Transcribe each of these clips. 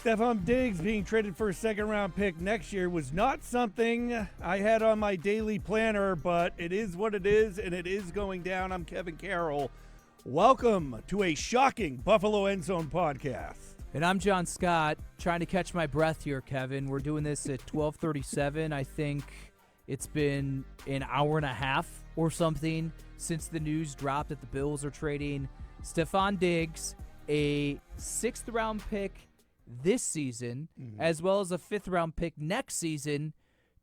Stefon Diggs being traded for a second-round pick next year was not something I had on my daily planner, but it is what it is, and it is going down. I'm Kevin Carroll. Welcome to a shocking Buffalo End Zone podcast. And I'm Jon Scott, trying to catch my breath here, Kevin. We're doing this at 12:37. I think it's been an hour and a half or something since the news dropped that the Bills are trading Stefon Diggs, a sixth-round pick this season, as well as a fifth-round pick next season,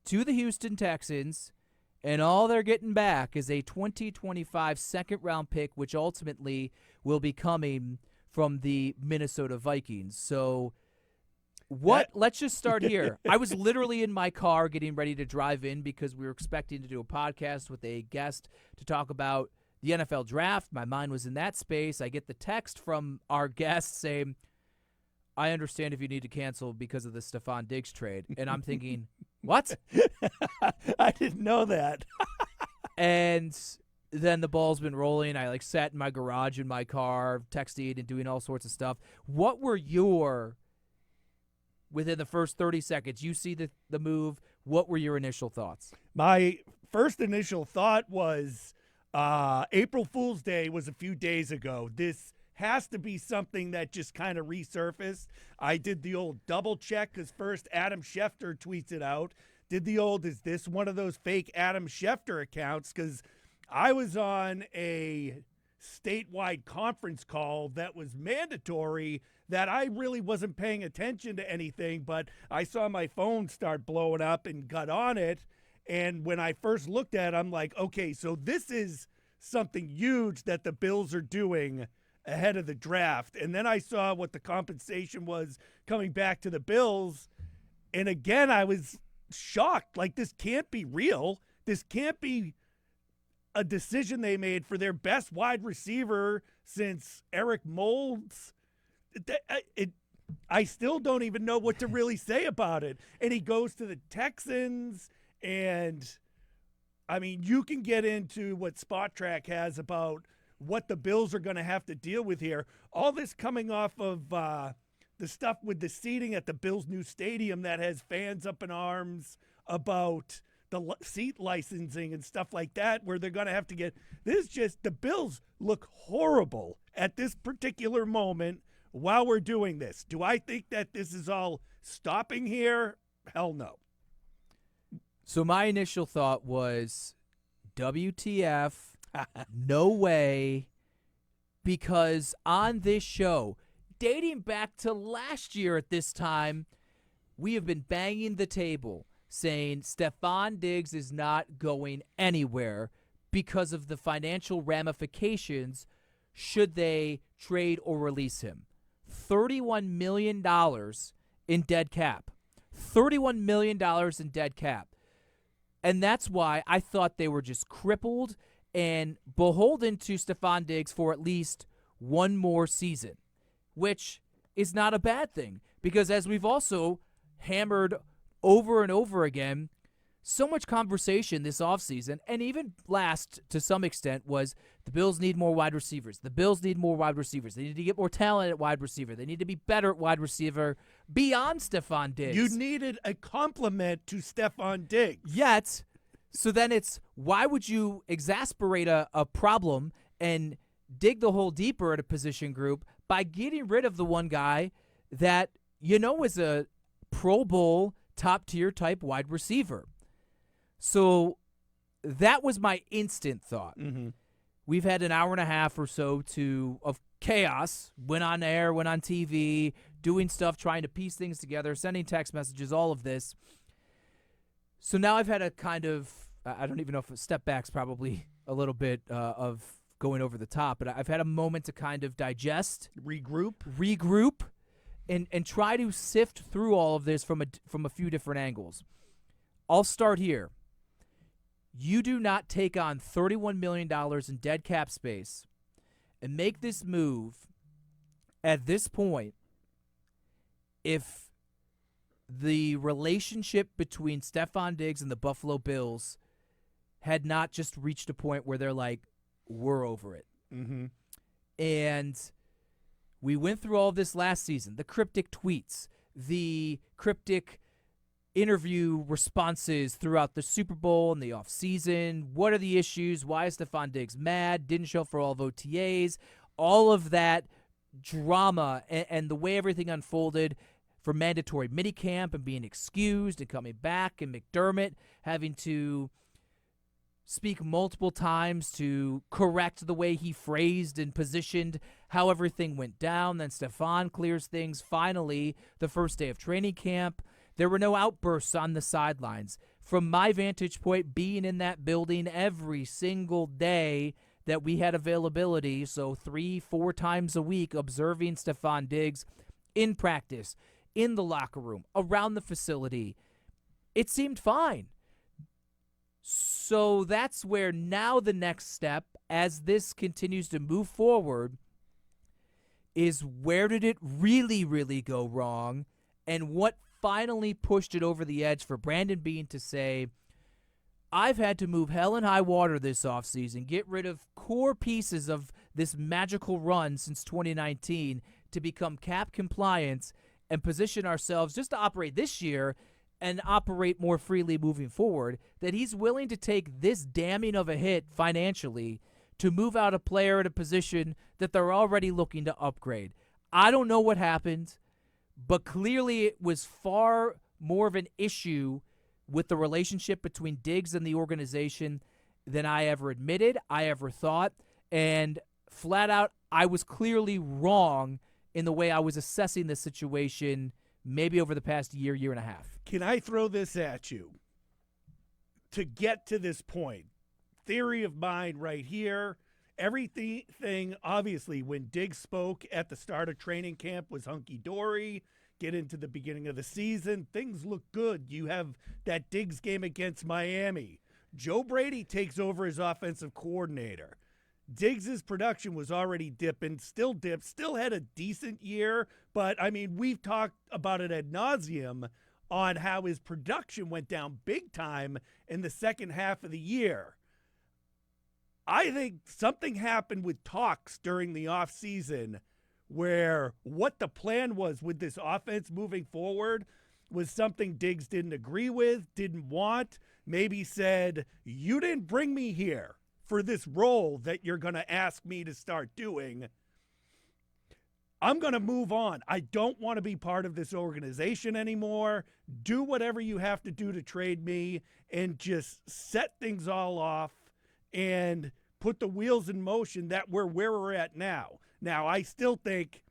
to the Houston Texans, and all they're getting back is a 2025 second-round pick, which ultimately will be coming from the Minnesota Vikings. So let's just start here. I was literally in my car getting ready to drive in because we were expecting to do a podcast with a guest to talk about the NFL draft. My mind was in that space. I get the text from our guest saying, I understand if you need to cancel because of the Stefon Diggs trade. And I'm thinking, what? I didn't know that. And then the ball's been rolling. I sat in my garage in my car, texting and doing all sorts of stuff. What were within the first 30 seconds, you see the move, what were your initial thoughts? My first initial thought was April Fool's Day was a few days ago. This has to be something that just kind of resurfaced. I did the old double check because first Adam Schefter tweets it out. Did the old, is this one of those fake Adam Schefter accounts? Because I was on a statewide conference call that was mandatory that I really wasn't paying attention to anything, but I saw my phone start blowing up and got on it. And when I first looked at it, I'm like, okay, so this is something huge that the Bills are doing ahead of the draft. And then I saw what the compensation was coming back to the Bills. And again, I was shocked. Like, this can't be real. This can't be a decision they made for their best wide receiver since Eric Moulds. I still don't even know what to really say about it. And he goes to the Texans, and I mean, you can get into what Spot Track has about what the Bills are going to have to deal with here. All this coming off of the stuff with the seating at the Bills' new stadium that has fans up in arms about the seat licensing and stuff like that, where they're going to have to get this. Just the Bills look horrible at this particular moment while we're doing this. Do I think that this is all stopping here? Hell no. So my initial thought was, WTF, no way, because on this show, dating back to last year at this time, we have been banging the table saying Stefon Diggs is not going anywhere because of the financial ramifications should they trade or release him. $31 million in dead cap. $31 million in dead cap. And that's why I thought they were just crippled and beholden to Stefon Diggs for at least one more season, which is not a bad thing because, as we've also hammered over and over again, so much conversation this offseason, and even last to some extent, was the Bills need more wide receivers. The Bills need more wide receivers. They need to get more talent at wide receiver. They need to be better at wide receiver beyond Stefon Diggs. You needed a compliment to Stefon Diggs. Yet, so then it's, why would you exasperate a problem and dig the hole deeper at a position group by getting rid of the one guy that you know is a Pro Bowl top-tier type wide receiver? So that was my instant thought. Mm-hmm. We've had an hour and a half or so of chaos, went on air, went on TV, doing stuff, trying to piece things together, sending text messages, all of this. So now I've had a kind of, I don't even know if a step back's probably a little bit of going over the top, but I've had a moment to kind of digest, regroup, and try to sift through all of this from a few different angles. I'll start here. You do not take on $31 million in dead cap space and make this move at this point if the relationship between Stefon Diggs and the Buffalo Bills had not just reached a point where they're like, we're over it. Mm-hmm. And we went through all of this last season, the cryptic tweets, the cryptic interview responses throughout the Super Bowl and the offseason. What are the issues? Why is Stefon Diggs mad? Didn't show up for all of OTAs. All of that drama and the way everything unfolded for mandatory minicamp and being excused and coming back, and McDermott having to speak multiple times to correct the way he phrased and positioned how everything went down. Then Stefon clears things. Finally, the first day of training camp, there were no outbursts on the sidelines. From my vantage point, being in that building every single day that we had availability, so 3-4 times a week, observing Stefon Diggs in practice, in the locker room, around the facility, it seemed fine. So that's where now the next step, as this continues to move forward, is where did it really, really go wrong, and what finally pushed it over the edge for Brandon Beane to say, I've had to move hell and high water this offseason, get rid of core pieces of this magical run since 2019 to become cap compliant and position ourselves just to operate this year and operate more freely moving forward, that he's willing to take this damning of a hit financially to move out a player at a position that they're already looking to upgrade. I don't know what happened, but clearly it was far more of an issue with the relationship between Diggs and the organization than I ever admitted, I ever thought, and flat out, I was clearly wrong in the way I was assessing the situation maybe over the past year, year and a half. Can I throw this at you? To get to this point, theory of mine right here, everything, obviously, when Diggs spoke at the start of training camp was hunky-dory. Get into the beginning of the season, things look good. You have that Diggs game against Miami. Joe Brady takes over as offensive coordinator. Diggs' production was already dipping, still dipped, still had a decent year, but, I mean, we've talked about it ad nauseum on how his production went down big time in the second half of the year. I think something happened with talks during the offseason where what the plan was with this offense moving forward was something Diggs didn't agree with, didn't want, maybe said, you didn't bring me here for this role that you're going to ask me to start doing. I'm going to move on. I don't want to be part of this organization anymore. Do whatever you have to do to trade me and just set things all off and put the wheels in motion that we're where we're at now. Now, I still think,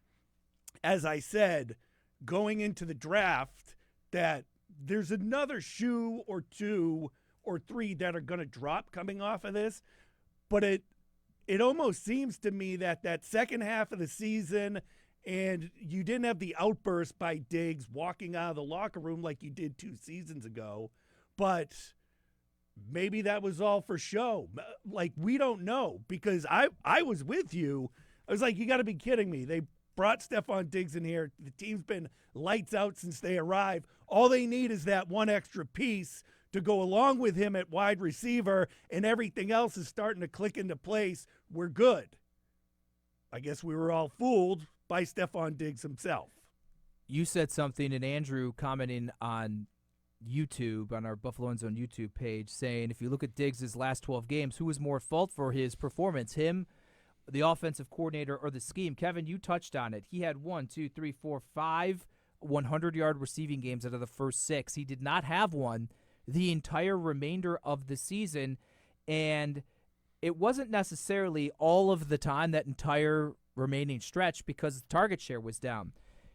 as I said, going into the draft, that there's another shoe or two or three that are going to drop coming off of this. But it almost seems to me that that second half of the season, and you didn't have the outburst by Diggs walking out of the locker room like you did 2 seasons ago, but maybe that was all for show. Like, we don't know, because I was with you. I was like, you got to be kidding me. They brought Stefon Diggs in here. The team's been lights out since they arrived. All they need is that one extra piece to go along with him at wide receiver, and everything else is starting to click into place. We're good. I guess we were all fooled by Stefon Diggs himself. You said something, and Andrew commenting on YouTube, on our Buffalo End Zone YouTube page, saying if you look at Diggs' last 12 games, who was more at fault for his performance, him, the offensive coordinator, or the scheme? Kevin, you touched on it. He had 5 100-yard receiving games out of the first 6. He did not have one the entire remainder of the season, and it wasn't necessarily all of the time, that entire remaining stretch, because the target share was down.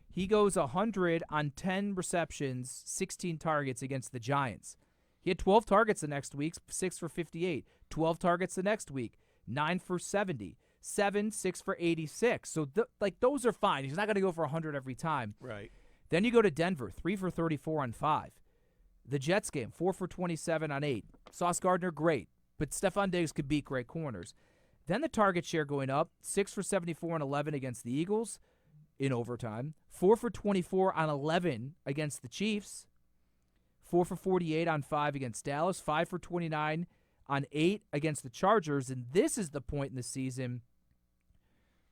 He goes 100 on 10 receptions, 16 targets against the Giants. He had 12 targets the next week, 6 for 58. 12 targets the next week, 9 for 70. 7, 6 for 86. So, those are fine. He's not going to go for 100 every time. Right. Then you go to Denver, 3 for 34 on 5. The Jets game, 4 for 27 on 8. Sauce Gardner, great. But Stefon Diggs could beat great corners. Then the target share going up, 6 for 74 on 11 against the Eagles in overtime. 4 for 24 on 11 against the Chiefs. 4 for 48 on 5 against Dallas. 5 for 29 on 8 against the Chargers. And this is the point in the season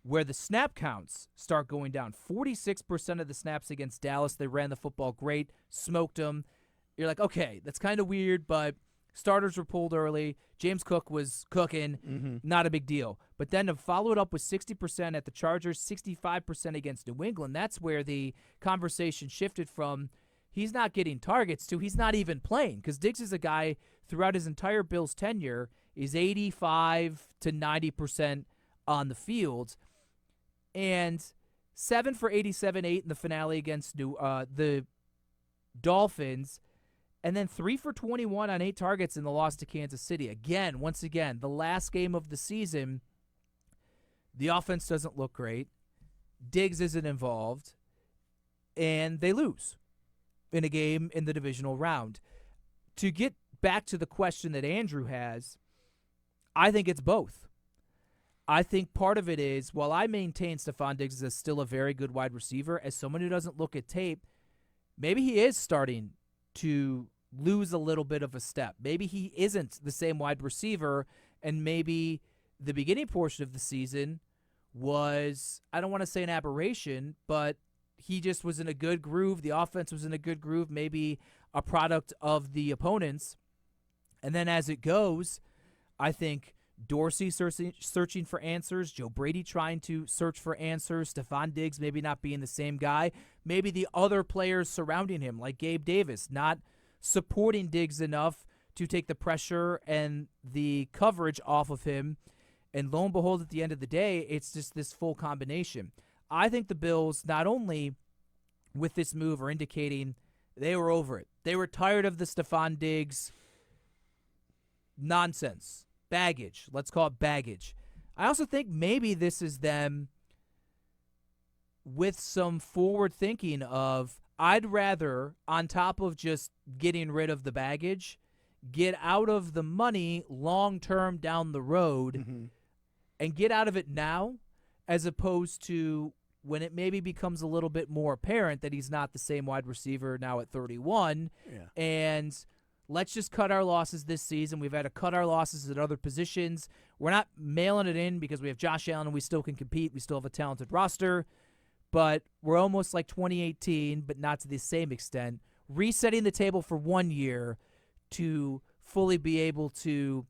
where the snap counts start going down. 46% of the snaps against Dallas, they ran the football great, smoked them. You're like, okay, that's kind of weird, but starters were pulled early. James Cook was cooking, not a big deal. But then to follow it up with 60% at the Chargers, 65% against New England, that's where the conversation shifted from he's not getting targets to he's not even playing, because Diggs is a guy throughout his entire Bills tenure is 85 to 90% on the field. And 7 for 87, 8 in the finale against the Dolphins, and then 3 for 21 on 8 targets in the loss to Kansas City. Once again, the last game of the season, the offense doesn't look great. Diggs isn't involved, and they lose in a game in the divisional round. To get back to the question that Andrew has, I think it's both. I think part of it is, while I maintain Stefon Diggs is still a very good wide receiver, as someone who doesn't look at tape, maybe he is starting to lose a little bit of a step. Maybe he isn't the same wide receiver, and maybe the beginning portion of the season was, I don't want to say an aberration, but he just was in a good groove. The offense was in a good groove, maybe a product of the opponents. And then as it goes, I think Dorsey searching for answers, Joe Brady trying to search for answers, Stefon Diggs maybe not being the same guy, maybe the other players surrounding him, like Gabe Davis, not supporting Diggs enough to take the pressure and the coverage off of him. And lo and behold, at the end of the day, it's just this full combination. I think the Bills, not only with this move, are indicating they were over it. They were tired of the Stefon Diggs nonsense. Baggage. Let's call it baggage. I also think maybe this is them with some forward thinking of, I'd rather, on top of just getting rid of the baggage, get out of the money long-term down the road and get out of it now, as opposed to when it maybe becomes a little bit more apparent that he's not the same wide receiver now at 31. Yeah. And let's just cut our losses this season. We've had to cut our losses at other positions. We're not mailing it in because we have Josh Allen and we still can compete. We still have a talented roster. But we're almost like 2018, but not to the same extent. Resetting the table for 1 year to fully be able to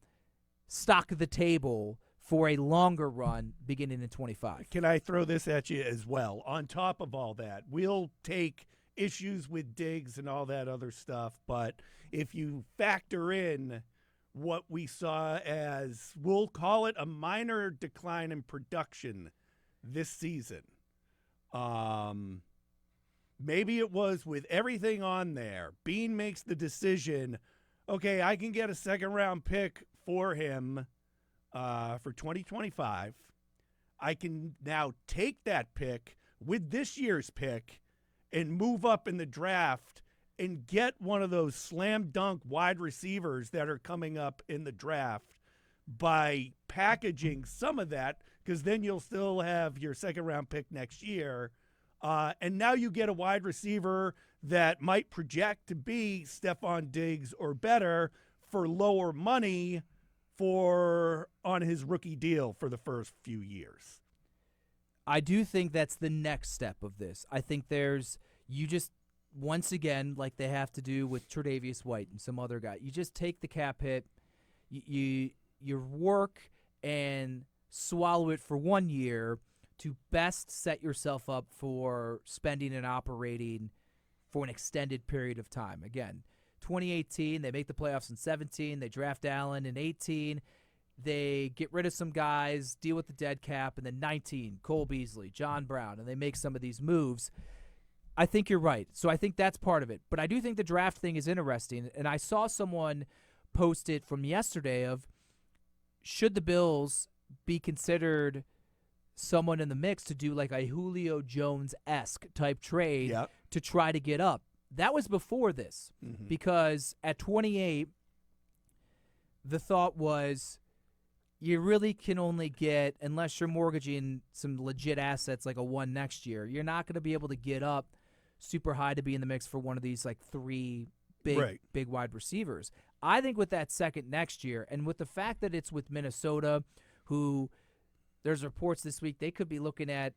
stock the table for a longer run beginning in 25. Can I throw this at you as well? On top of all that, we'll take issues with Diggs and all that other stuff, but if you factor in what we saw as, we'll call it a minor decline in production this season, maybe it was with everything on there, Bean makes the decision, okay, I can get a second-round pick for him for 2025. I can now take that pick with this year's pick and move up in the draft and get one of those slam dunk wide receivers that are coming up in the draft by packaging some of that, because then you'll still have your second round pick next year. And now you get a wide receiver that might project to be Stefon Diggs or better for lower money on his rookie deal for the first few years. I do think that's the next step of this. I think once again, like they have to do with Tre'Davious White and some other guy, you just take the cap hit, you work and swallow it for 1 year to best set yourself up for spending and operating for an extended period of time. Again, 2018, they make the playoffs in 17. They draft Allen in 18. They get rid of some guys, deal with the dead cap, and then 19, Cole Beasley, John Brown, and they make some of these moves. I think you're right. So I think that's part of it. But I do think the draft thing is interesting, and I saw someone post it from yesterday of, should the Bills be considered someone in the mix to do like a Julio Jones-esque type trade to try to get up? That was before this, because at 28, the thought was you really can only get, unless you're mortgaging some legit assets like a 1 next year, you're not going to be able to get up super high to be in the mix for one of these like 3 big wide receivers. I think with that second next year, and with the fact that it's with Minnesota, who there's reports this week they could be looking at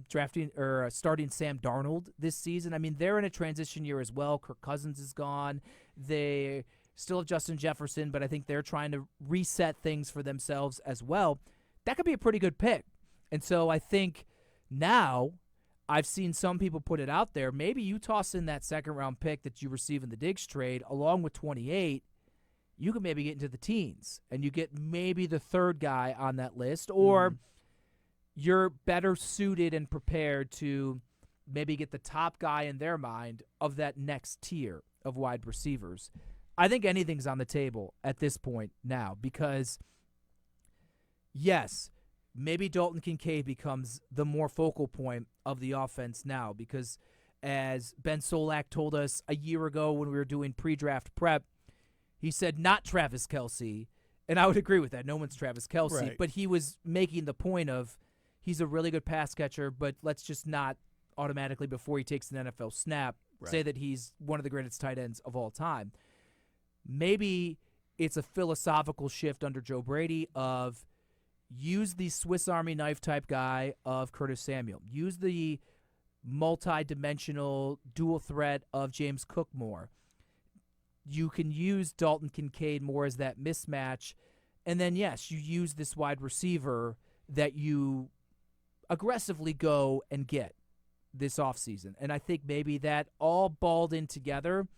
drafting or starting Sam Darnold this season. I mean, they're in a transition year as well. Kirk Cousins is gone. They still have Justin Jefferson, but I think they're trying to reset things for themselves as well. That could be a pretty good pick. And so I think now I've seen some people put it out there. Maybe you toss in that second-round pick that you receive in the Diggs trade along with 28, you can maybe get into the teens, and you get maybe the third guy on that list, or you're better suited and prepared to maybe get the top guy in their mind of that next tier of wide receivers. I think anything's on the table at this point now because, yes, maybe Dalton Kincaid becomes the more focal point of the offense now because, as Ben Solak told us a year ago when we were doing pre-draft prep, he said not Travis Kelce, and I would agree with that. No one's Travis Kelce, Right. but he was making the point of he's a really good pass catcher, but let's just not automatically, before he takes an NFL snap, say that he's one of the greatest tight ends of all time. Maybe it's a philosophical shift under Joe Brady of use the Swiss Army knife type guy of Curtis Samuel. Use the multi-dimensional dual threat of James Cook more. You can use Dalton Kincaid more as that mismatch. And then, yes, you use this wide receiver that you aggressively go and get this offseason. And I think maybe that all balled in together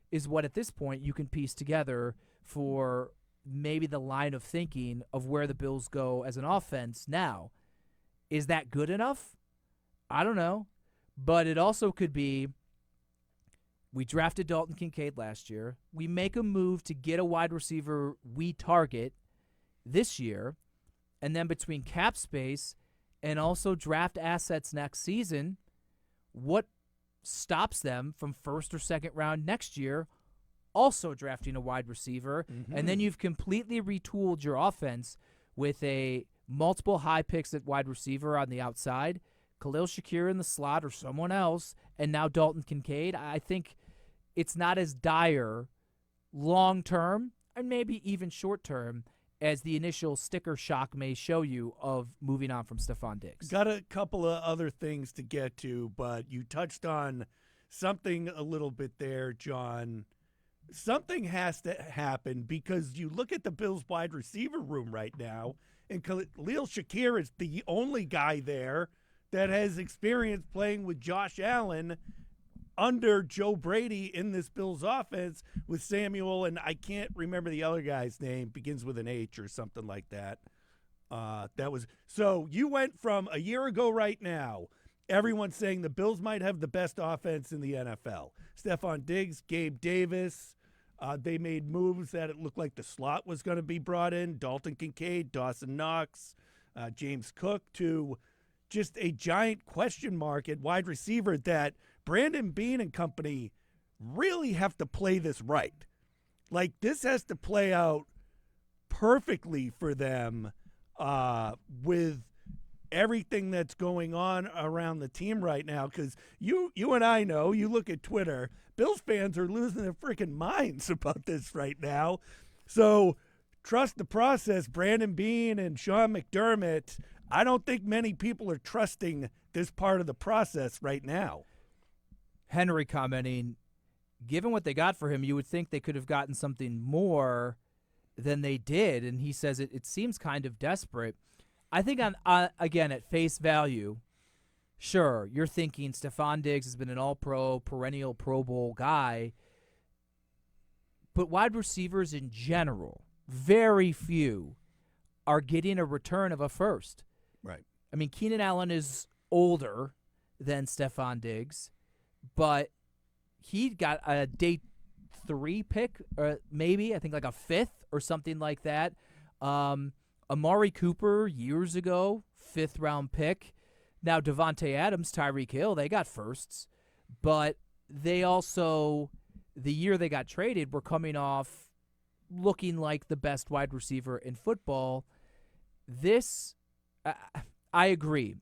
is what at this point you can piece together for maybe the line of thinking of where the Bills go as an offense now. Is that good enough? I don't know. But it also could be we drafted Dalton Kincaid last year. We make a move to get a wide receiver we target this year. And then between cap space and also draft assets next season, what stops them from first or second round next year also drafting a wide receiver? And then you've completely retooled your offense with a multiple high picks at wide receiver on the outside, Khalil Shakir in the slot or someone else, and now Dalton Kincaid. I think it's not as dire long-term and maybe even short-term as the initial sticker shock may show you of moving on from Stefon Diggs. Got a couple of other things to get to, but you touched on something a little bit there, John. Something has to happen because you look at the Bills wide receiver room right now, and Khalil Shakir is the only guy there that has experience playing with Josh Allen under Joe Brady in this Bills offense with Samuel, and I can't remember the other guy's name, begins with an H or something like that. So you went from a year ago right now, everyone's saying the Bills might have the best offense in the NFL. Stefon Diggs, Gabe Davis, they made moves that it looked like the slot was going to be brought in, Dalton Kincaid, Dawson Knox, James Cook, to just a giant question mark at wide receiver that Brandon Beane and company really have to play this right. Like, this has to play out perfectly for them with everything that's going on around the team right now. Because you and I know, you look at Twitter, Bills fans are losing their freaking minds about this right now. So trust the process. Brandon Beane and Sean McDermott, I don't think many people are trusting this part of the process right now. Henry commenting, given what they got for him, you would think they could have gotten something more than they did. And he says it seems kind of desperate. I think, again, at face value, sure, you're thinking Stefon Diggs has been an all-pro, perennial Pro Bowl guy. But wide receivers in general, very few are getting a return of a first. Right. I mean, Keenan Allen is older than Stefon Diggs, but he got a day 3 pick, or maybe, I think like a 5th or something like that. Amari Cooper, years ago, 5th-round pick. Now, Devontae Adams, Tyreek Hill, they got firsts. But they also, the year they got traded, were coming off looking like the best wide receiver in football. This, I agree.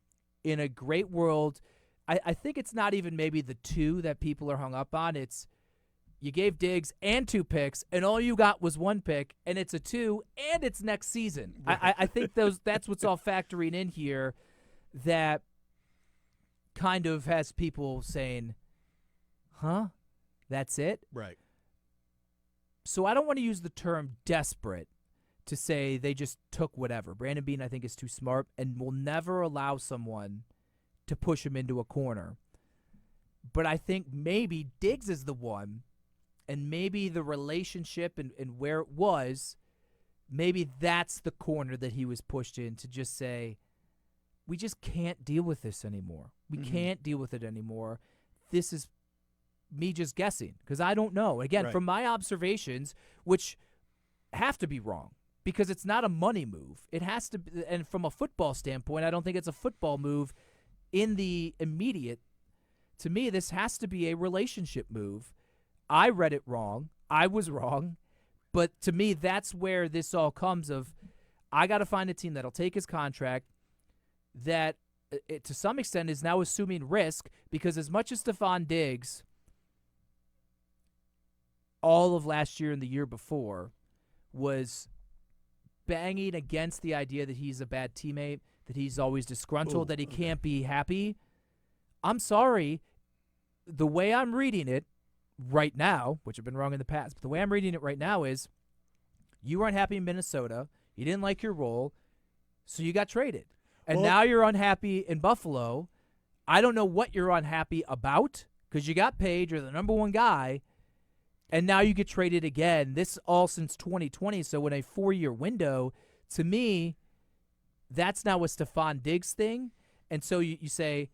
In a great world, I think it's not even maybe the 2 that people are hung up on. It's You gave Diggs and 2 picks, and all you got was 1 pick, and it's a 2, and it's next season. Right. I think that's what's all factoring in here that kind of has people saying, huh? That's it? Right. So I don't want to use the term desperate to say they just took whatever. Brandon Beane, I think, is too smart and will never allow someone to push him into a corner. But I think maybe Diggs is the one, and maybe the relationship and where it was, maybe that's the corner that he was pushed in to just say, we just can't deal with this anymore. We can't deal with it anymore. This is me just guessing because I don't know. Again, from my observations, which have to be wrong because it's not a money move. It has to be, and from a football standpoint, I don't think it's a football move in the immediate. To me, this has to be a relationship move. I read it wrong. I was wrong. But to me, that's where this all comes of I got to find a team that'll take his contract that to some extent is now assuming risk because as much as Stefon Diggs all of last year and the year before was banging against the idea that he's a bad teammate, that he's always disgruntled, that he can't be happy, I'm sorry. The way I'm reading it right now, which I've been wrong in the past, but the way I'm reading it right now is you were unhappy in Minnesota. You didn't like your role, so you got traded. And now you're unhappy in Buffalo. I don't know what you're unhappy about because you got paid. You're the number 1 guy, and now you get traded again. This all since 2020, so in a 4-year window. To me, that's now a Stefon Diggs thing. And so you say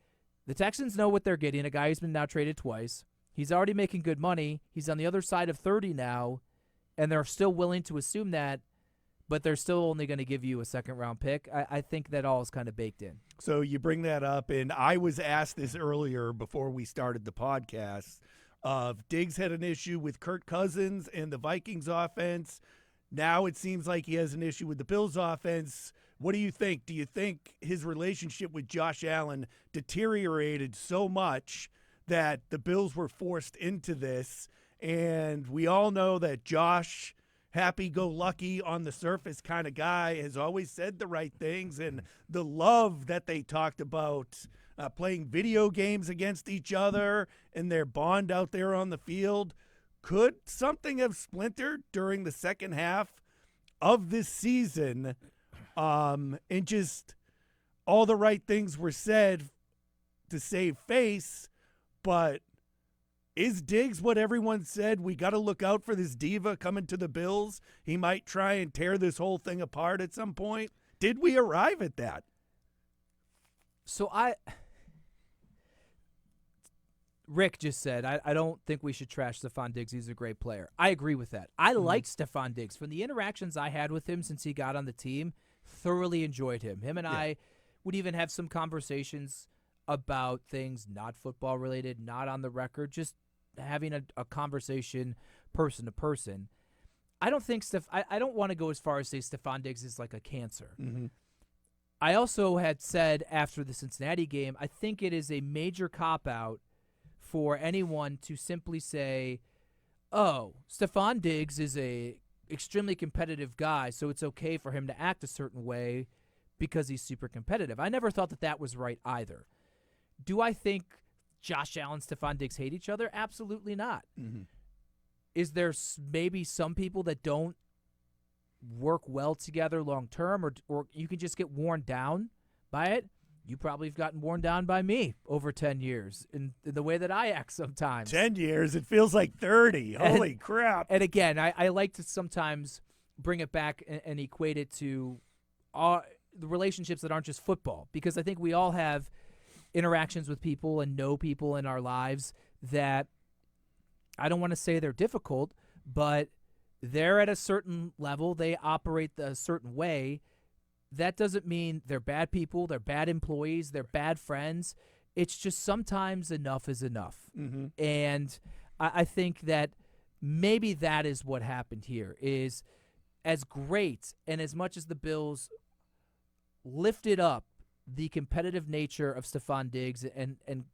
the Texans know what they're getting, a guy who's been now traded twice. He's already making good money. He's on the other side of 30 now, and they're still willing to assume that, but they're still only going to give you a second-round pick. I think that all is kind of baked in. So you bring that up, and I was asked this earlier before we started the podcast. Diggs had an issue with Kirk Cousins and the Vikings offense. Now it seems like he has an issue with the Bills offense. What do you think? Do you think his relationship with Josh Allen deteriorated so much that the Bills were forced into this? And we all know that Josh, happy-go-lucky on the surface kind of guy, has always said the right things, and the love that they talked about playing video games against each other and their bond out there on the field. Could something have splintered during the second half of this season? And just all the right things were said to save face, but is Diggs what everyone said? We got to look out for this diva coming to the Bills. He might try and tear this whole thing apart at some point. Did we arrive at that? So Rick just said, I don't think we should trash Stefon Diggs. He's a great player. I agree with that. I like Stefon Diggs. From the interactions I had with him since he got on the team, thoroughly enjoyed him. Him and I would even have some conversations about things not football related, not on the record, just having a conversation person to person. I don't think I don't want to go as far as say Stefon Diggs is like a cancer. Mm-hmm. I also had said after the Cincinnati game, I think it is a major cop-out for anyone to simply say, oh, Stefon Diggs is a extremely competitive guy, so it's okay for him to act a certain way because he's super competitive. I never thought that was right either. Do I think Josh Allen and Stefon Diggs hate each other? Absolutely not. Mm-hmm. Is there maybe some people that don't work well together long term, or you can just get worn down by it? You probably have gotten worn down by me over 10 years in the way that I act sometimes. 10 years? It feels like 30. Holy crap. And again, I like to sometimes bring it back and equate it to the relationships that aren't just football, because I think we all have interactions with people and know people in our lives that I don't want to say they're difficult, but they're at a certain level. They operate a certain way. That doesn't mean they're bad people, they're bad employees, they're bad friends. It's just sometimes enough is enough. Mm-hmm. And I think that maybe that is what happened here, is as great and as much as the Bills lifted up the competitive nature of Stefon Diggs and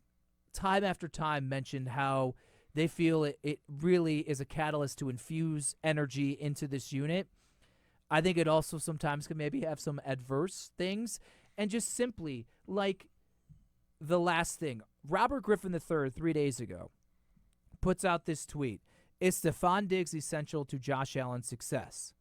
time after time mentioned how They feel it really is a catalyst to infuse energy into this unit. I think it also sometimes can maybe have some adverse things. And just simply, like the last thing, Robert Griffin III 3 days ago puts out this tweet. Is Stefon Diggs essential to Josh Allen's success?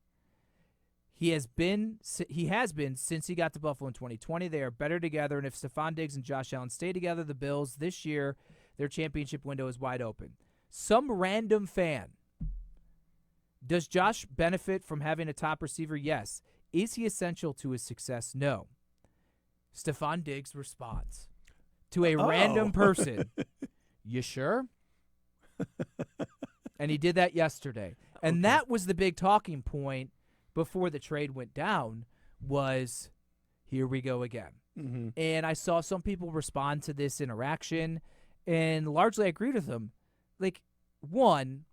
He has been since he got to Buffalo in 2020. They are better together, and if Stefon Diggs and Josh Allen stay together, the Bills this year, their championship window is wide open. Some random fan. Does Josh benefit from having a top receiver? Yes. Is he essential to his success? No. Stefon Diggs responds to a random person. You sure? And he did that yesterday. And that was the big talking point before the trade went down was, here we go again. Mm-hmm. And I saw some people respond to this interaction, and largely I agreed with them. Like, one,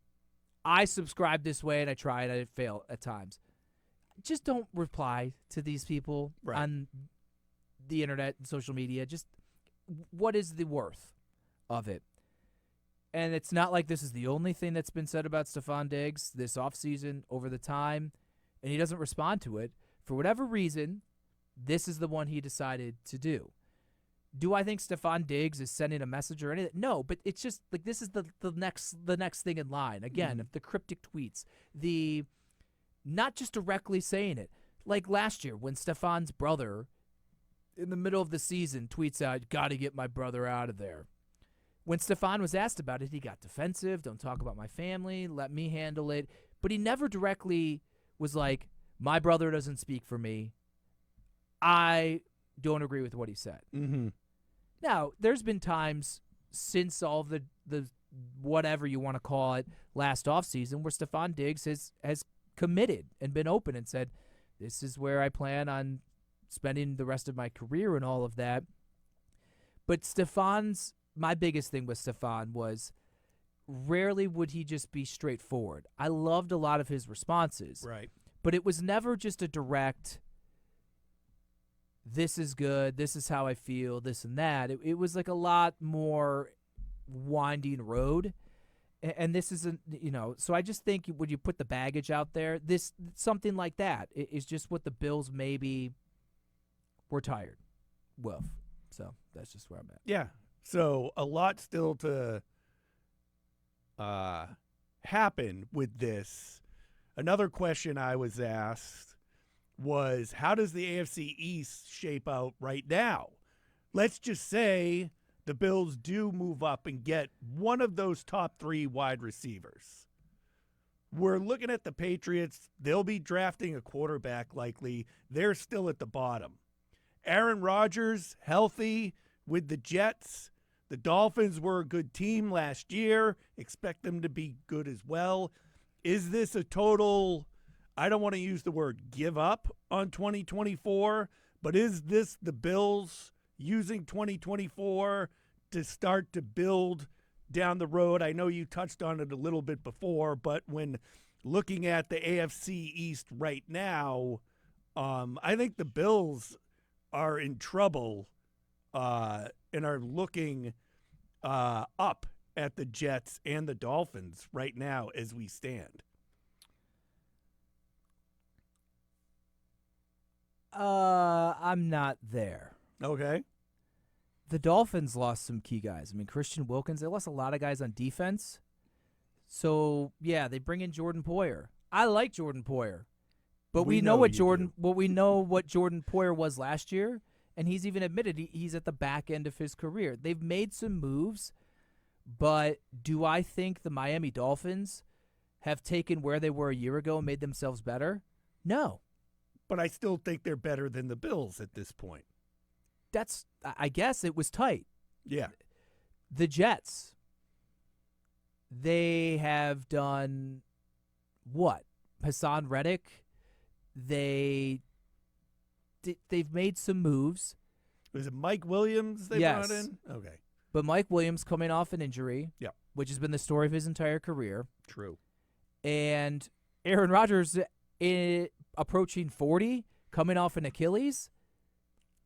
I subscribe this way, and I try, and I fail at times. Just don't reply to these people on the internet and social media. Just what is the worth of it? And it's not like this is the only thing that's been said about Stefon Diggs this offseason over the time, and he doesn't respond to it. For whatever reason, this is the one he decided to do. Do I think Stefon Diggs is sending a message or anything? No, but it's just like this is the next thing in line. Again, the cryptic tweets, the not just directly saying it. Like last year when Stefon's brother, in the middle of the season, tweets out, "Got to get my brother out of there." When Stefon was asked about it, he got defensive. Don't talk about my family. Let me handle it. But he never directly was like, my brother doesn't speak for me. I don't agree with what he said. Mm-hmm. Now, there's been times since all the whatever you want to call it last offseason where Stefon Diggs has committed and been open and said, this is where I plan on spending the rest of my career and all of that. But my biggest thing with Stefon was rarely would he just be straightforward. I loved a lot of his responses. Right. But it was never just a direct, this is good, this is how I feel, this and that. It was like a lot more winding road. And this isn't, so I just think when you put the baggage out there, something like that is just what the Bills maybe were tired with. So that's just where I'm at. Yeah. So a lot still to happen with this. Another question I was asked was, how does the AFC East shape out right now? Let's just say the Bills do move up and get one of those top 3 wide receivers. We're looking at the Patriots. They'll be drafting a quarterback likely. They're still at the bottom. Aaron Rodgers, healthy with the Jets. The Dolphins were a good team last year. Expect them to be good as well. Is this a total, I don't want to use the word give up on 2024, but is this the Bills using 2024 to start to build down the road? I know you touched on it a little bit before, but when looking at the AFC East right now, I think the Bills are in trouble and are looking up at the Jets and the Dolphins right now as we stand. I'm not there. Okay. The Dolphins lost some key guys. I mean, Christian Wilkins, they lost a lot of guys on defense. So, yeah, they bring in Jordan Poyer. I like Jordan Poyer. But we know what Jordan Poyer was last year, and he's even admitted he's at the back end of his career. They've made some moves, but do I think the Miami Dolphins have taken where they were a year ago and made themselves better? No. But I still think they're better than the Bills at this point. I guess it was tight. Yeah. The Jets, they have done what? Hassan Reddick. They've made some moves. Was it Mike Williams they brought in? Okay. But Mike Williams coming off an injury, which has been the story of his entire career. True. And Aaron Rodgers approaching 40, coming off an Achilles.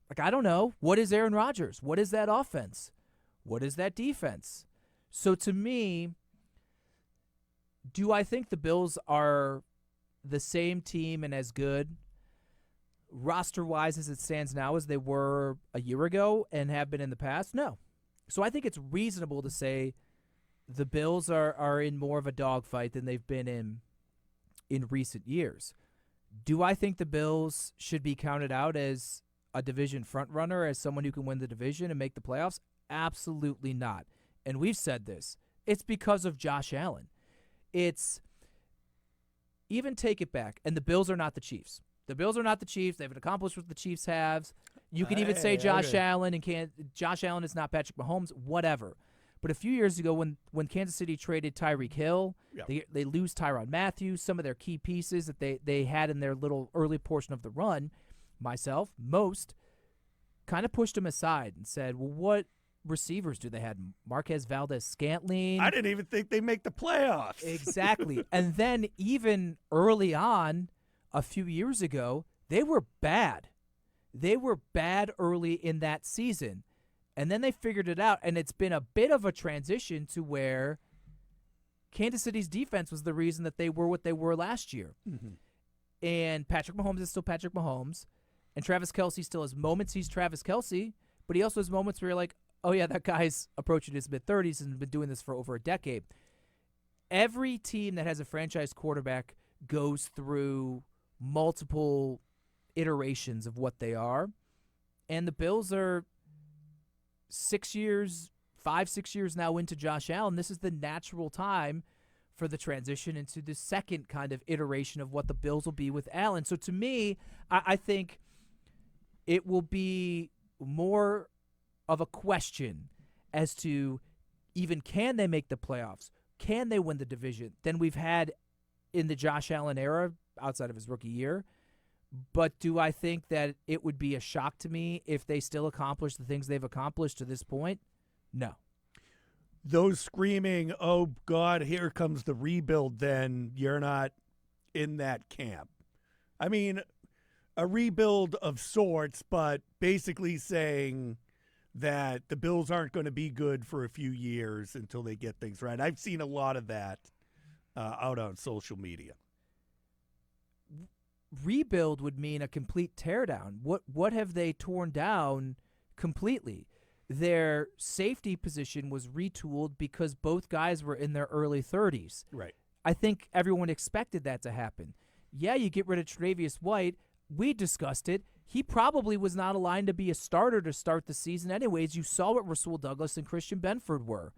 Like, I don't know. What is Aaron Rodgers? What is that offense? What is that defense? So to me, Do I think the Bills are the same team and as good roster-wise as it stands now as they were a year ago and have been in the past? No. So I think it's reasonable to say the Bills are in more of a dogfight than they've been in recent years. Do I think the Bills should be counted out as a division frontrunner, as someone who can win the division and make the playoffs? Absolutely not. And we've said this. It's because of Josh Allen. It's even take it back, and the Bills are not the Chiefs. The Bills are not the Chiefs. They haven't accomplished what the Chiefs have. You can even say Josh Allen and Josh Allen is not Patrick Mahomes, whatever. But a few years ago when Kansas City traded Tyreek Hill, they lose Tyrann Mathieu, some of their key pieces that they had in their little early portion of the run, most kind of pushed him aside and said, well, what receivers do they have? Marquez Valdez-Scantling. I didn't even think they make the playoffs. Exactly. And then even early on, a few years ago, they were bad. They were bad early in that season. And then they figured it out, and it's been a bit of a transition to where Kansas City's defense was the reason that they were what they were last year. Mm-hmm. And Patrick Mahomes is still Patrick Mahomes, and Travis Kelce still has moments he's Travis Kelce, but he also has moments where you're like, oh, yeah, that guy's approaching his mid-30s and been doing this for over a decade. Every team that has a franchise quarterback goes through multiple iterations of what they are, and the Bills are 6 years, 5-6 years now into Josh Allen. This is the natural time for the transition into the second kind of iteration of what the Bills will be with Allen. So to me, I think it will be more of a question as to even can they make the playoffs, can they win the division, than we've had in the Josh Allen era outside of his rookie year. But do I think that it would be a shock to me if they still accomplish the things they've accomplished to this point? No. Those screaming, oh, God, here comes the rebuild, then you're not in that camp. I mean, a rebuild of sorts, but basically saying that the Bills aren't going to be good for a few years until they get things right. I've seen a lot of that out on social media. Rebuild would mean a complete teardown. What have they torn down completely? Their safety position was retooled because both guys were in their early 30s. Right. I think everyone expected that to happen. Yeah, you get rid of Tre'Davious White. We discussed it. He probably was not aligned to be a starter to start the season anyways. You saw what Rasul Douglas and Christian Benford were.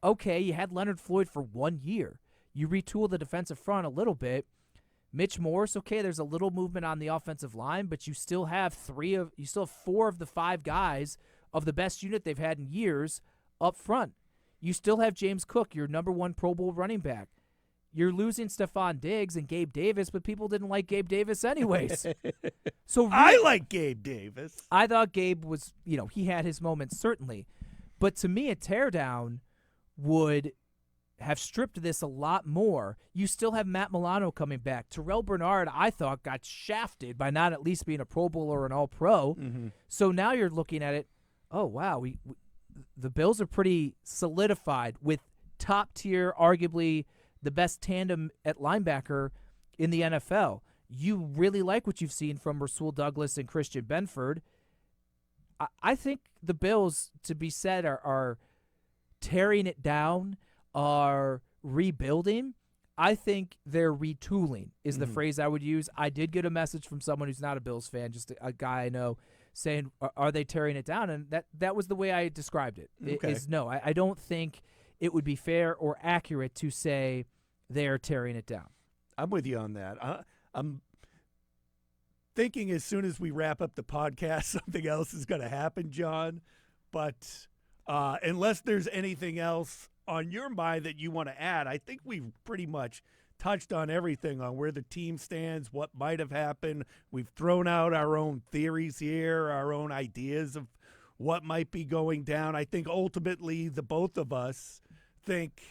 Okay, you had Leonard Floyd for 1 year. You retooled the defensive front a little bit. Mitch Morse, okay, there's a little movement on the offensive line, but you still have four of the five guys of the best unit they've had in years up front. You still have James Cook, your number one Pro Bowl running back. You're losing Stefon Diggs and Gabe Davis, but people didn't like Gabe Davis anyways. So I like Gabe Davis. I thought Gabe was, he had his moments, certainly. But to me, a teardown would have stripped this a lot more. You still have Matt Milano coming back. Terrell Bernard, I thought, got shafted by not at least being a Pro Bowl or an All-Pro. Mm-hmm. So now you're looking at it, oh, wow, the Bills are pretty solidified with top-tier, arguably the best tandem at linebacker in the NFL. You really like what you've seen from Rasul Douglas and Christian Benford. I think the Bills, to be said, are tearing it down, are rebuilding. I think they're retooling is the phrase I would use. I did get a message from someone who's not a Bills fan, just a guy I know, saying, are they tearing it down? And that was the way I described it. Okay. No, I don't think it would be fair or accurate to say they're tearing it down. I'm with you on that. I'm thinking as soon as we wrap up the podcast, something else is going to happen, John. But unless there's anything else on your mind that you want to add, I think we've pretty much touched on everything on where the team stands, what might have happened. We've thrown out our own theories here, our own ideas of what might be going down. I think ultimately the both of us think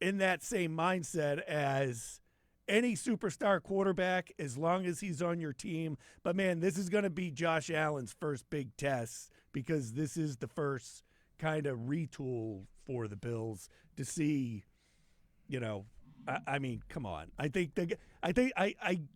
in that same mindset as any superstar quarterback, as long as he's on your team. But, man, this is going to be Josh Allen's first big test because this is the first kind of retool for the Bills to see I mean, come on. I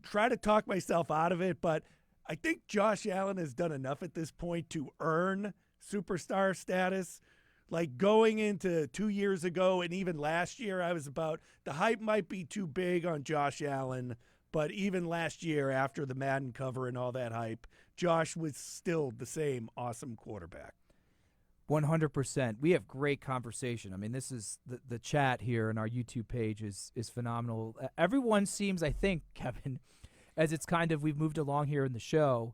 try to talk myself out of it, but I think Josh Allen has done enough at this point to earn superstar status. Like going into 2 years ago and even last year, I was about the hype might be too big on Josh Allen, but even last year after the Madden cover and all that hype, Josh was still the same awesome quarterback. 100%. We have great conversation. I mean, this is the chat here on our YouTube page is phenomenal. Everyone seems, I think, Kevin, as it's kind of we've moved along here in the show,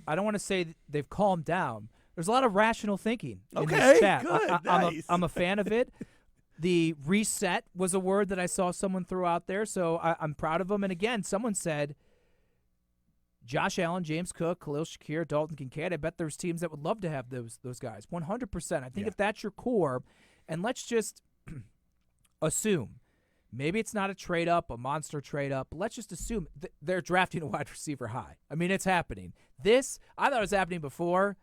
I don't want to say they've calmed down. There's a lot of rational thinking in this chat. Good, nice. I'm a fan of it. The reset was a word that I saw someone throw out there, so I'm proud of them. And again, someone said, Josh Allen, James Cook, Khalil Shakir, Dalton Kincaid. I bet there's teams that would love to have those guys. 100%. I think if that's your core, and let's just assume, maybe it's not a trade-up, a monster trade-up, but let's just assume they're drafting a wide receiver high. I mean, it's happening. This, I thought it was happening before.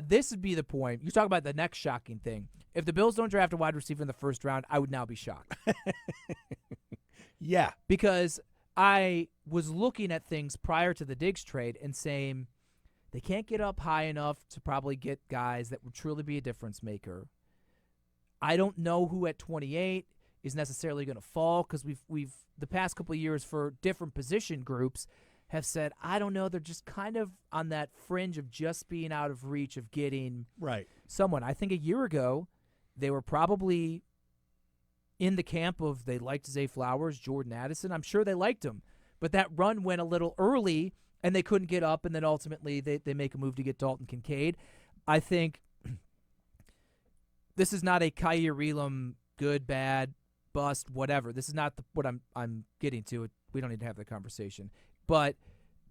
This would be the point. You talk about the next shocking thing. If the Bills don't draft a wide receiver in the first round, I would now be shocked. Yeah. Because I was looking at things prior to the Diggs trade and saying they can't get up high enough to probably get guys that would truly be a difference maker. I don't know who at 28 is necessarily going to fall because we've the past couple of years for different position groups have said, I don't know, they're just kind of on that fringe of just being out of reach of getting someone. I think a year ago, they were probably in the camp of they liked Zay Flowers, Jordan Addison. I'm sure they liked him. But that run went a little early, and they couldn't get up, and then ultimately they make a move to get Dalton Kincaid. I think this is not a Kaiir Elam good, bad, bust, whatever. This is not what I'm getting to. We don't need to have the conversation. But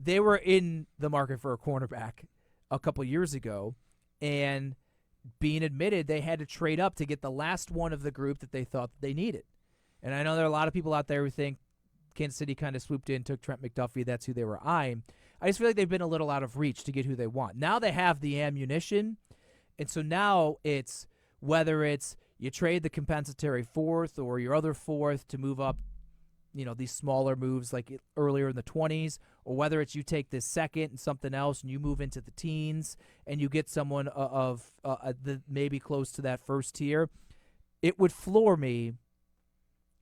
they were in the market for a cornerback a couple years ago, and being admitted they had to trade up to get the last one of the group that they thought they needed. And I know there are a lot of people out there who think Kansas City kind of swooped in, took Trent McDuffie, that's who they were eyeing. I just feel like they've been a little out of reach to get who they want. Now they have the ammunition, and so now it's whether it's you trade the compensatory fourth or your other fourth to move up, these smaller moves like earlier in the 20s, or whether it's you take this second and something else and you move into the teens and you get someone of maybe close to that first tier. It would floor me,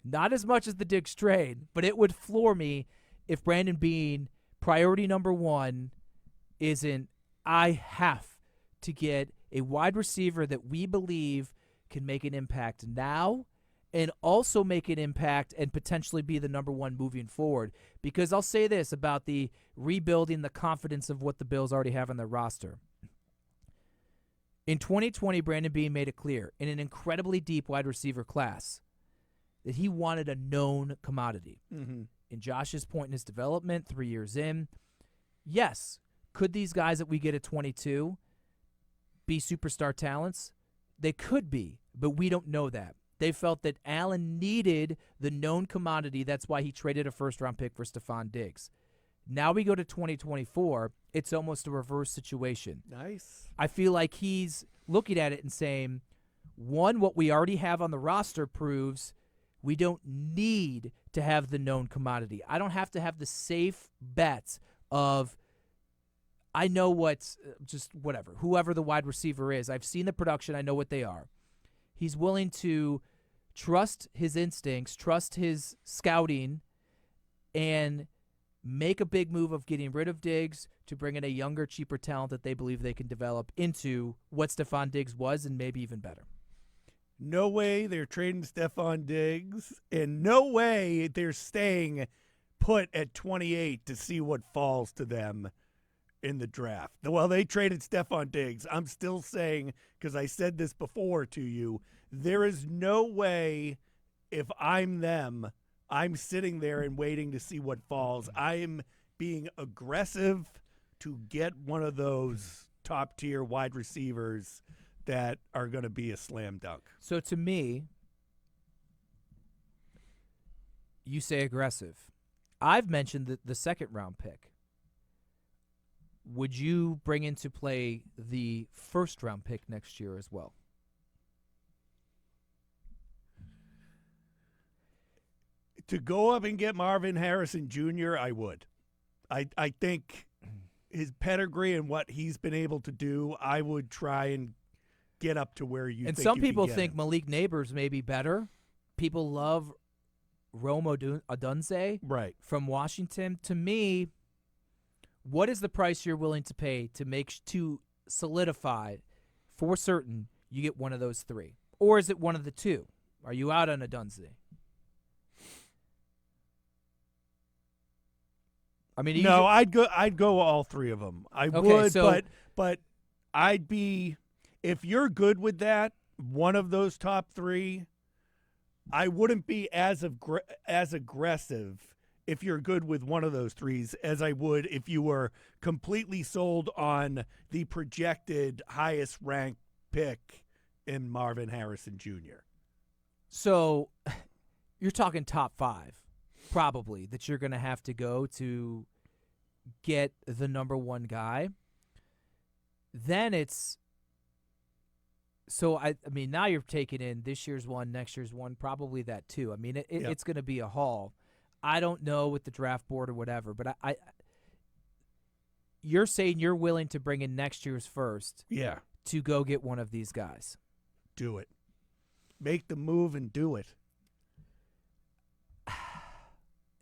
not as much as the Diggs trade, but it would floor me if Brandon Beane, priority number one, isn't I have to get a wide receiver that we believe can make an impact now and also make an impact and potentially be the number one moving forward. Because I'll say this about the rebuilding the confidence of what the Bills already have on their roster. In 2020, Brandon Beane made it clear in an incredibly deep wide receiver class that he wanted a known commodity. Mm-hmm. In Josh's point in his development, 3 years in, yes, could these guys that we get at 22 be superstar talents? They could be, but we don't know that. They felt that Allen needed the known commodity. That's why he traded a first-round pick for Stefon Diggs. Now we go to 2024. It's almost a reverse situation. Nice. I feel like he's looking at it and saying, one, what we already have on the roster proves we don't need to have the known commodity. I don't have to have the safe bets of I know what's just whatever, whoever the wide receiver is. I've seen the production. I know what they are. He's willing to trust his instincts, trust his scouting, and make a big move of getting rid of Diggs to bring in a younger, cheaper talent that they believe they can develop into what Stefon Diggs was and maybe even better. No way they're trading Stefon Diggs, and no way they're staying put at 28 to see what falls to them in the draft. Well, they traded Stefon Diggs. I'm still saying, because I said this before to you, there is no way if I'm them, I'm sitting there and waiting to see what falls. I am being aggressive to get one of those top-tier wide receivers that are going to be a slam dunk. So to me, you say aggressive. I've mentioned the second-round pick. Would you bring into play the first-round pick next year as well? To go up and get Marvin Harrison Jr., I would. I think his pedigree and what he's been able to do, I would try and get up to where you and think some you people can get think him. Malik Neighbors may be better. People love Rome Odunze Right. from Washington. To me, what is the price you're willing to pay to solidify for certain you get one of those three? Or is it one of the two? Are you out on Odunze? I mean, No, I'd go all three of them. I would, so- but I'd be, if you're good with that, one of those top three, I wouldn't be as aggressive if you're good with one of those threes as I would if you were completely sold on the projected highest ranked pick in Marvin Harrison Jr. So you're talking top 5, probably, that you're going to have to go to get the number one guy. Then it's so I mean, now you're taking in this year's one, next year's one, probably that too. I mean, it's going to be a haul. I don't know with the draft board or whatever, but I you're saying you're willing to bring in next year's first Yeah, to go get one of these guys. do it. Make the move and do it.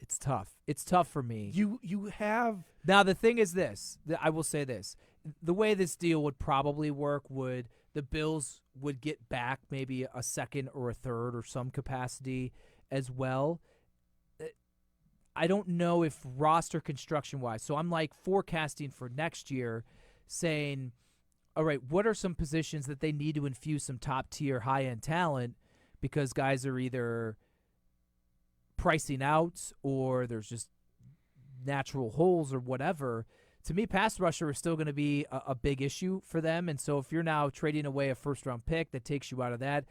It's tough. It's tough for me. You have Now, the thing is this. I will say this. The way this deal would probably work would the Bills would get back maybe a second or a third or some capacity as well. I don't know if roster construction-wise. So I'm like forecasting for next year saying, all right, what are some positions that they need to infuse some top-tier, high-end talent because guys are either pricing out or there's just natural holes or whatever. To me, pass rusher is still going to be a big issue for them. And so if you're now trading away a first-round pick that takes you out of that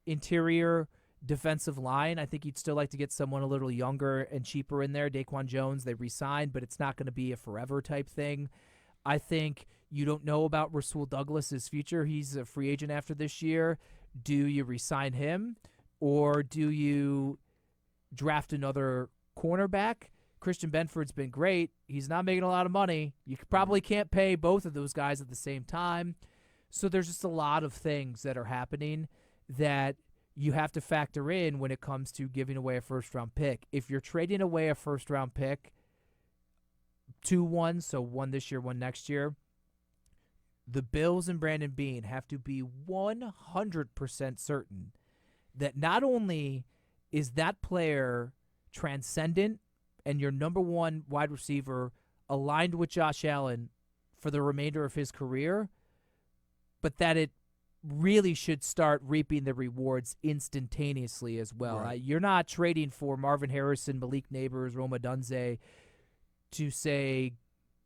interior defensive line, I think you'd still like to get someone a little younger and cheaper in there. Daquan Jones, they re-signed, but it's not going to be a forever type thing. I think you don't know about Rasul Douglas's future. He's a free agent after this year. Do you re-sign him or do you draft another cornerback? Christian Benford's been great. He's not making a lot of money. You probably can't pay both of those guys at the same time. So there's just a lot of things that are happening that you have to factor in when it comes to giving away a first-round pick. If you're trading away a first-round pick, 2-1, so one this year, one next year, the Bills and Brandon Beane have to be 100% certain that not only is that player transcendent and your number one wide receiver aligned with Josh Allen for the remainder of his career, but that it really should start reaping the rewards instantaneously as well. Right. You're not trading for Marvin Harrison, Malik Neighbors, Rome Odunze to say,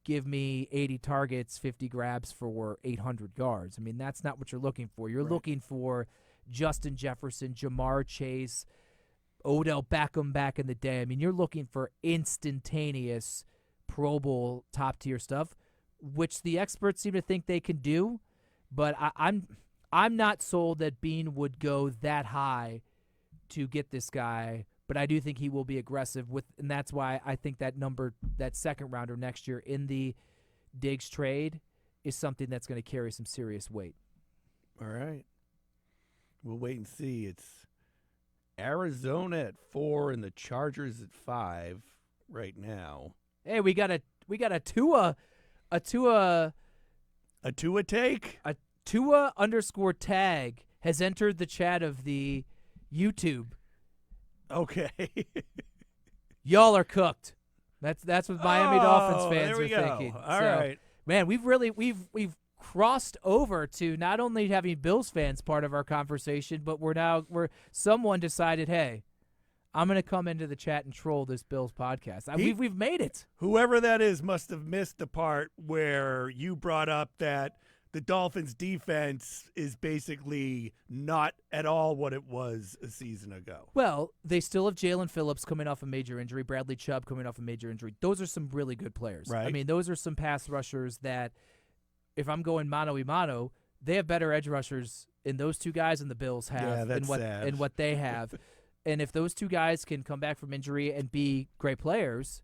give me 80 targets, 50 grabs for 800 yards. I mean, that's not what you're looking for. You're looking for Justin Jefferson, Jamar Chase, Odell Beckham back in the day. I mean, you're looking for instantaneous Pro Bowl top-tier stuff, which the experts seem to think they can do, but I'm not sold that Beane would go that high to get this guy, but I do think he will be aggressive and that's why I think that second rounder next year in the Diggs trade is something that's going to carry some serious weight. all right. We'll wait and see. It's Arizona at 4 and the Chargers at 5 right now. Hey, we got a Tua take? A Tua _ tag has entered the chat of the YouTube. Okay. Y'all are cooked. That's what Miami Dolphins fans there are we go. thinking. All right. Man, we've crossed over to not only having Bills fans part of our conversation, but someone decided, hey, I'm going to come into the chat and troll this Bills podcast. We've made it. Whoever that is must have missed the part where you brought up that the Dolphins' defense is basically not at all what it was a season ago. Well, they still have Jalen Phillips coming off a major injury, Bradley Chubb coming off a major injury. Those are some really good players. Right. I mean, those are some pass rushers that, if I'm going mano-a-mano, they have better edge rushers in those two guys than the Bills have Yeah, that's sad. and what they have. And if those two guys can come back from injury and be great players,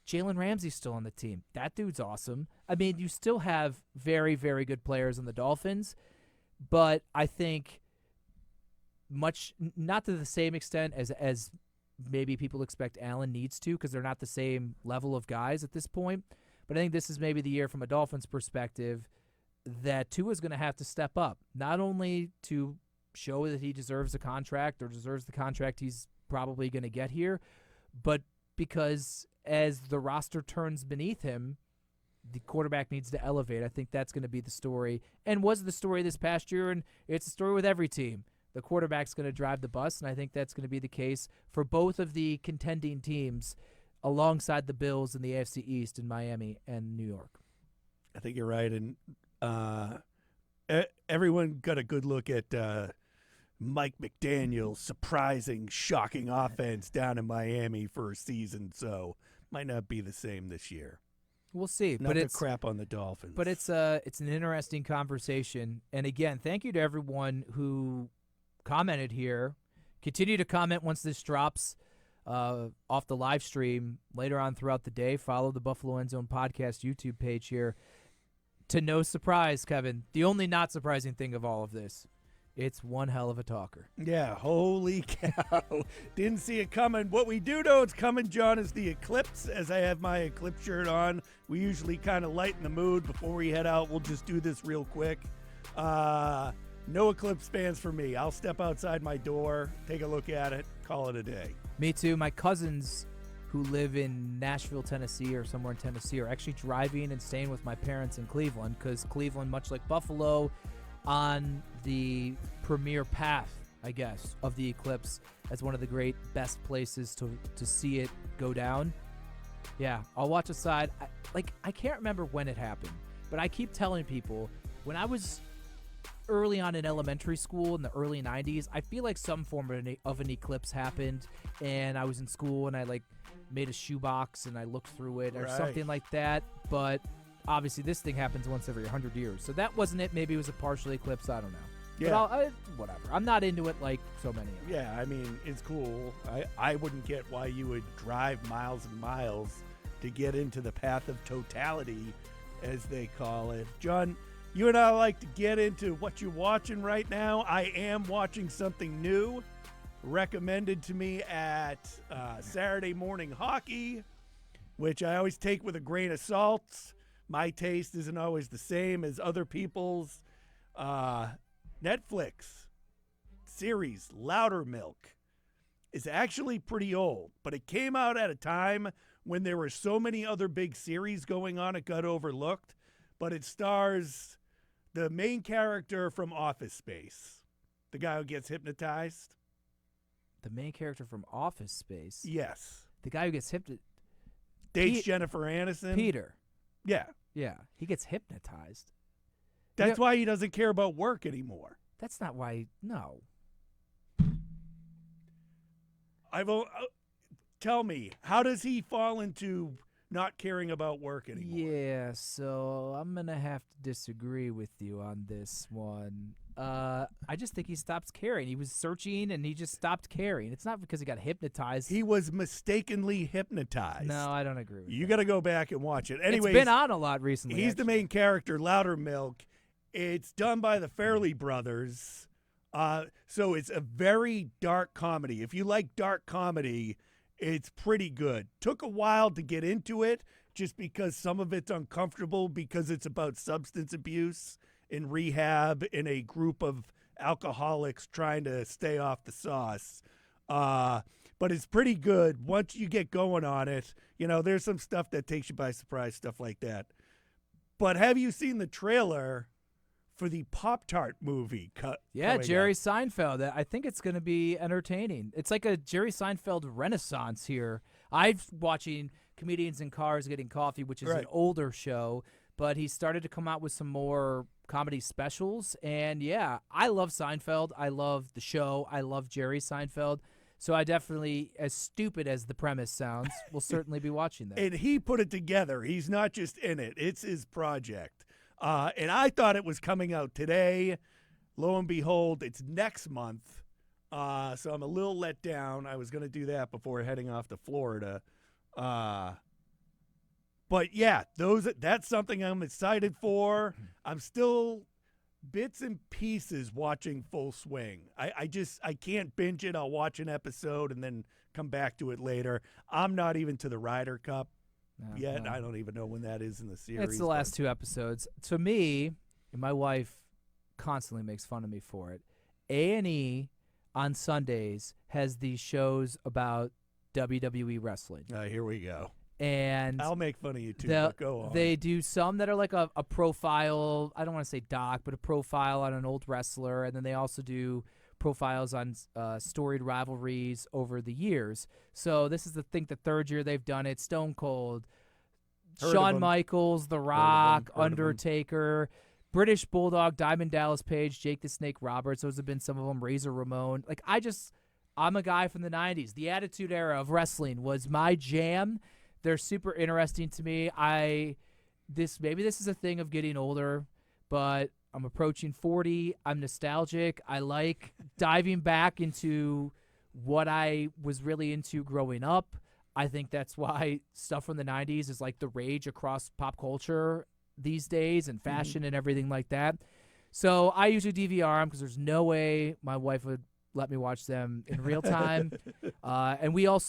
Jalen Ramsey's still on the team. That dude's awesome. I mean, you still have very, very good players on the Dolphins, but I think not to the same extent as maybe people expect Allen needs to, because they're not the same level of guys at this point. But I think this is maybe the year from a Dolphins perspective that Tua's going to have to step up, not only to show that he deserves a contract or deserves the contract he's probably going to get here, but because as the roster turns beneath him, the quarterback needs to elevate. I think that's going to be the story, and was the story this past year, and it's a story with every team. The quarterback's going to drive the bus, and I think that's going to be the case for both of the contending teams alongside the Bills in the AFC East in Miami and New York. I think you're right, and everyone got a good look at Mike McDaniel's surprising, shocking offense down in Miami for a season, so might not be the same this year. We'll see. Not to crap on the Dolphins. But it's an interesting conversation. And again, thank you to everyone who commented here. Continue to comment once this drops off the live stream later on throughout the day. Follow the Buffalo End Zone Podcast YouTube page here. To no surprise, Kevin, the only not surprising thing of all of this, it's one hell of a talker. Yeah, holy cow. Didn't see it coming. What we do know it's coming, John, is the eclipse. As I have my eclipse shirt on, we usually kind of lighten the mood before we head out. We'll just do this real quick. No eclipse fans for me. I'll step outside my door, take a look at it, call it a day. Me too. My cousins who live in Nashville, Tennessee, or somewhere in Tennessee are actually driving and staying with my parents in Cleveland, because Cleveland, much like Buffalo, on the premier path, I guess, of the eclipse as one of the great best places to see it go down. Yeah, I'll watch aside. I can't remember when it happened, but I keep telling people, when I was early on in elementary school in the early 90s, I feel like some form of an eclipse happened, and I was in school and I made a shoebox and I looked through it or something like that. But obviously this thing happens once every 100 years, so that wasn't it. Maybe it was a partial eclipse. I don't know. Yeah. But whatever. I'm not into it like so many of them. Yeah, I mean, it's cool. I wouldn't get why you would drive miles and miles to get into the path of totality, as they call it. John, you and I like to get into what you're watching right now. I am watching something new recommended to me at Saturday Morning Hockey, which I always take with a grain of salt. My taste isn't always the same as other people's. Netflix series Loudermilk is actually pretty old, but it came out at a time when there were so many other big series going on it got overlooked. But it stars the main character from Office Space, the guy who gets hypnotized. The main character from Office Space? Yes. The guy who gets hypnotized? Dates Jennifer Aniston. Peter. Yeah. Yeah. He gets hypnotized. That's why he doesn't care about work anymore. That's not why. No. Tell me, how does he fall into not caring about work anymore? Yeah, so I'm going to have to disagree with you on this one. I just think he stops caring. He was searching, and he just stopped caring. It's not because he got hypnotized. He was mistakenly hypnotized. No, I don't agree with you. that. You got to go back and watch it. Anyways, it's been on a lot recently. He's the main character, Loudermilk. It's done by the Farrelly brothers. So it's a very dark comedy. If you like dark comedy, it's pretty good. Took a while to get into it just because some of it's uncomfortable because it's about substance abuse in rehab in a group of alcoholics trying to stay off the sauce. But it's pretty good once you get going on it. You know, there's some stuff that takes you by surprise, stuff like that. But have you seen the trailer for the Pop-Tart movie? Yeah, Jerry Seinfeld. I think it's going to be entertaining. It's like a Jerry Seinfeld renaissance here. I'm watching Comedians in Cars Getting Coffee, which is an older show, but he started to come out with some more comedy specials. And, yeah, I love Seinfeld. I love the show. I love Jerry Seinfeld. So I definitely, as stupid as the premise sounds, will certainly be watching that. And he put it together. He's not just in it. It's his project. And I thought it was coming out today. Lo and behold, it's next month. So I'm a little let down. I was going to do that before heading off to Florida. But yeah, that's something I'm excited for. I'm still bits and pieces watching Full Swing. I can't binge it. I'll watch an episode and then come back to it later. I'm not even to the Ryder Cup yet. No. I don't even know when that is in the series. It's the last 2 episodes. To me, and my wife constantly makes fun of me for it, A&E on Sundays has these shows about WWE wrestling. Here we go. And I'll make fun of you too, but go on. They do some that are like a profile, I don't want to say doc, but a profile on an old wrestler. And then they also do profiles on storied rivalries over the years. So this is the 3rd year they've done it. Stone Cold, Shawn Michaels, The Rock, Undertaker, British Bulldog, Diamond Dallas Page, Jake the Snake Roberts. Those have been some of them. Razor Ramon. Like, I'm a guy from the 90s. The Attitude Era of wrestling was my jam. They're super interesting to me. Maybe this is a thing of getting older, but I'm approaching 40. I'm nostalgic. I like diving back into what I was really into growing up. I think that's why stuff from the 90s is like the rage across pop culture these days and fashion and everything like that. So I usually DVR them because there's no way my wife would let me watch them in real time. And we are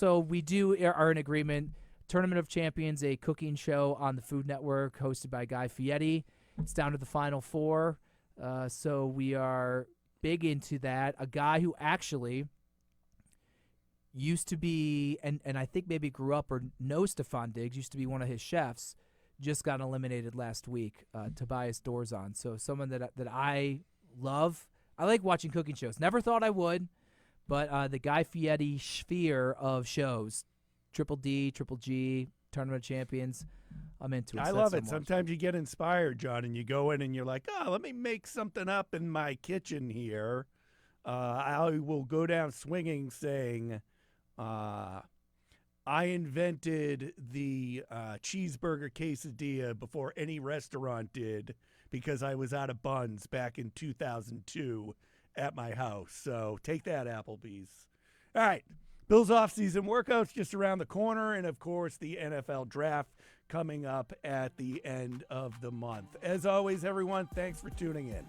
in agreement. Tournament of Champions, a cooking show on the Food Network hosted by Guy Fieri. It's down to the Final 4. So we are big into that. A guy who actually used to be, and I think maybe grew up or knows Stefon Diggs, used to be one of his chefs, just got eliminated last week, Tobias Dorzon. So someone that I love. I like watching cooking shows. Never thought I would, but the Guy Fieri sphere of shows, Triple D, Triple G, Tournament of Champions, I'm into it. I love it. Sometimes you get inspired, John, and you go in and you're like, let me make something up in my kitchen here. I will go down swinging saying, I invented the cheeseburger quesadilla before any restaurant did because I was out of buns back in 2002 at my house. So take that, Applebee's. All right. Bills offseason workouts just around the corner, and, of course, the NFL draft coming up at the end of the month. As always, everyone, thanks for tuning in.